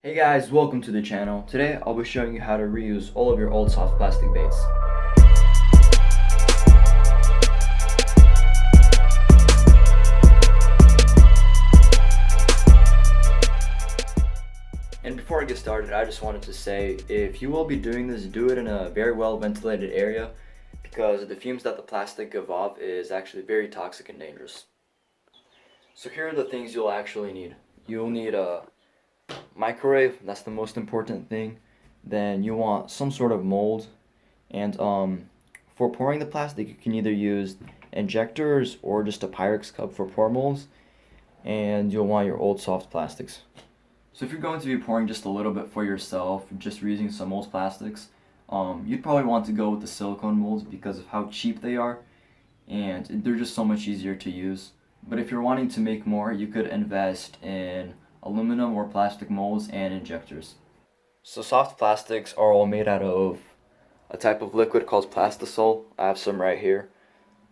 Hey guys, welcome to the channel. Today I'll be showing you how to reuse all of your old soft plastic baits. And before I get started, I just wanted to say, if you will be doing this, do it in a very well ventilated area because the fumes that the plastic give off is actually very toxic and dangerous. So here are the things you'll actually need. You'll need a microwave, that's the most important thing. Then you want some sort of mold, and for pouring the plastic you can either use injectors or just a Pyrex cup for pour molds, and you'll want your old soft plastics. So if you're going to be pouring just a little bit for yourself, just reusing some old plastics, you'd probably want to go with the silicone molds because of how cheap they are, and they're just so much easier to use. But if you're wanting to make more, you could invest in aluminum or plastic molds and injectors. So soft plastics are all made out of a type of liquid called plastisol. I have some right here.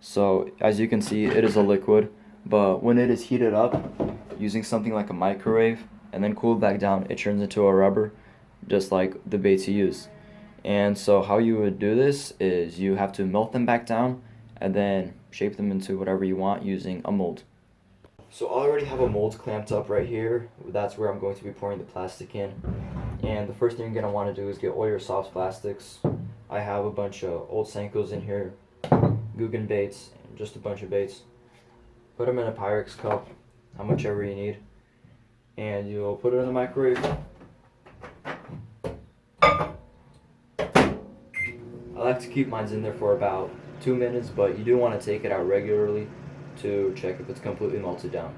So as you can see, it is a liquid, but when it is heated up using something like a microwave and then cooled back down, it turns into a rubber, just like the baits you use. And so how you would do this is you have to melt them back down and then shape them into whatever you want using a mold. So I already have a mold clamped up right here. That's where I'm going to be pouring the plastic in. And the first thing you're going to want to do is get all your soft plastics. I have a bunch of old Senkos in here, Guggen baits, and just a bunch of baits. Put them in a Pyrex cup, how much ever you need. And you'll put it in the microwave. I like to keep mine in there for about 2 minutes, but you do want to take it out regularly to check if it's completely melted down.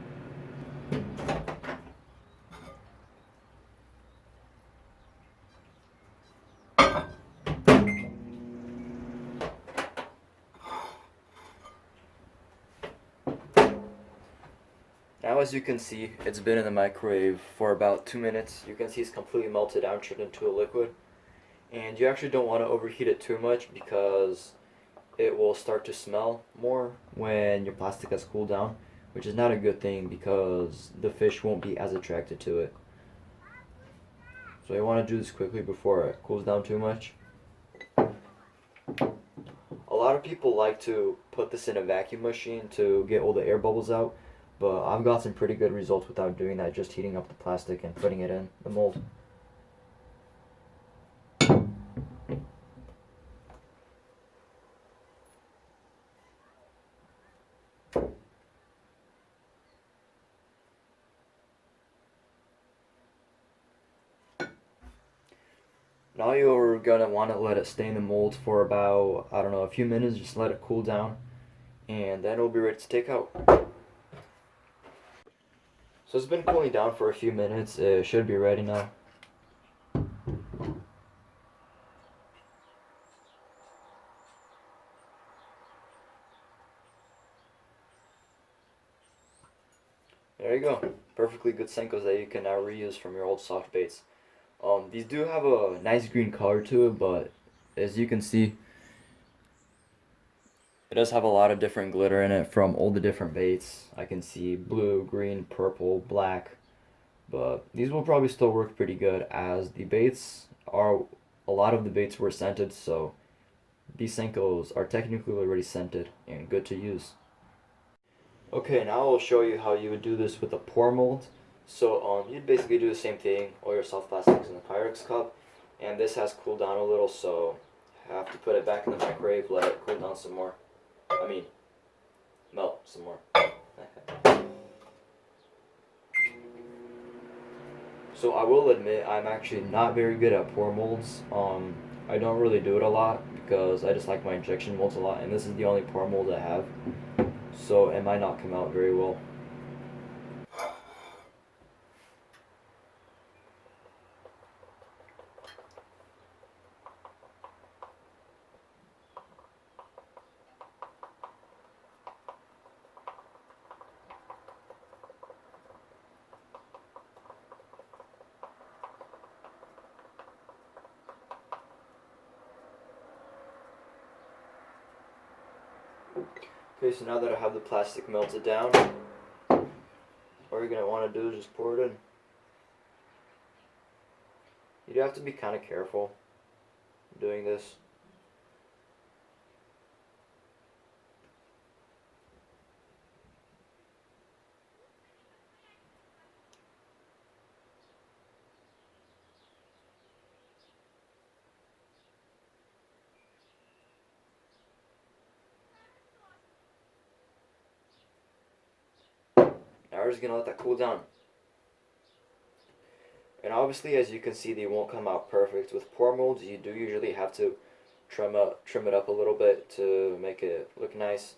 Now as you can see, it's been in the microwave for about 2 minutes. You can see it's completely melted down, turned into a liquid. And you actually don't want to overheat it too much because it will start to smell more when your plastic has cooled down, which is not a good thing because the fish won't be as attracted to it. So you want to do this quickly before it cools down too much. A lot of people like to put this in a vacuum machine to get all the air bubbles out, but I've got some pretty good results without doing that, just heating up the plastic and putting it in the mold. Now you're gonna want to let it stay in the mold for about, I don't know, a few minutes, just let it cool down, and then it'll be ready to take out. So it's been cooling down for a few minutes, it should be ready now. There you go, perfectly good Senkos that you can now reuse from your old soft baits. These do have a nice green color to it, but as you can see, it does have a lot of different glitter in it from all the different baits. I can see blue, green, purple, black, but these will probably still work pretty good as the baits are, a lot of the baits were scented, so these Senkos are technically already scented and good to use. Okay, now I'll show you how you would do this with a pour mold. So you'd basically do the same thing, all your soft plastics in the Pyrex cup, and this has cooled down a little, so you have to put it back in the microwave, let it cool down some more. Melt some more. So I will admit I'm actually not very good at pour molds. I don't really do it a lot because I just like my injection molds a lot, and this is the only pour mold I have, so it might not come out very well. Okay, so now that I have the plastic melted down, all you're going to want to do is just pour it in. You do have to be kind of careful doing this. Now we're just gonna let that cool down. And obviously, as you can see, they won't come out perfect. With pour molds, you do usually have to trim it up a little bit to make it look nice,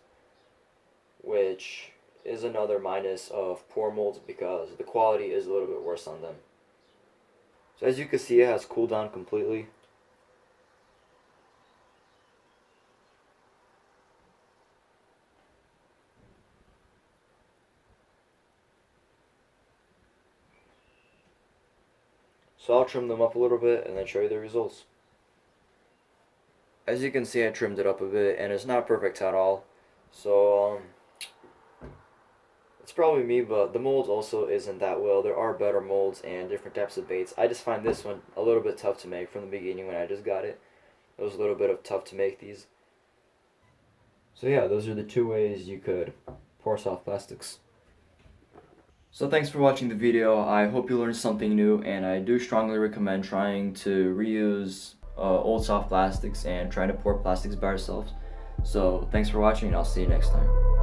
which is another minus of pour molds because the quality is a little bit worse on them. So as you can see, it has cooled down completely. So I'll trim them up a little bit and then show you the results. As you can see, I trimmed it up a bit and it's not perfect at all. So it's probably me, but the molds also isn't that well. There are better molds and different types of baits. I just find this one a little bit tough to make from the beginning when I just got it. It was a little bit of tough to make these. So yeah, those are the two ways you could pour soft plastics. So thanks for watching the video. I hope you learned something new, and I do strongly recommend trying to reuse old soft plastics and trying to pour plastics by yourselves. So thanks for watching, and I'll see you next time.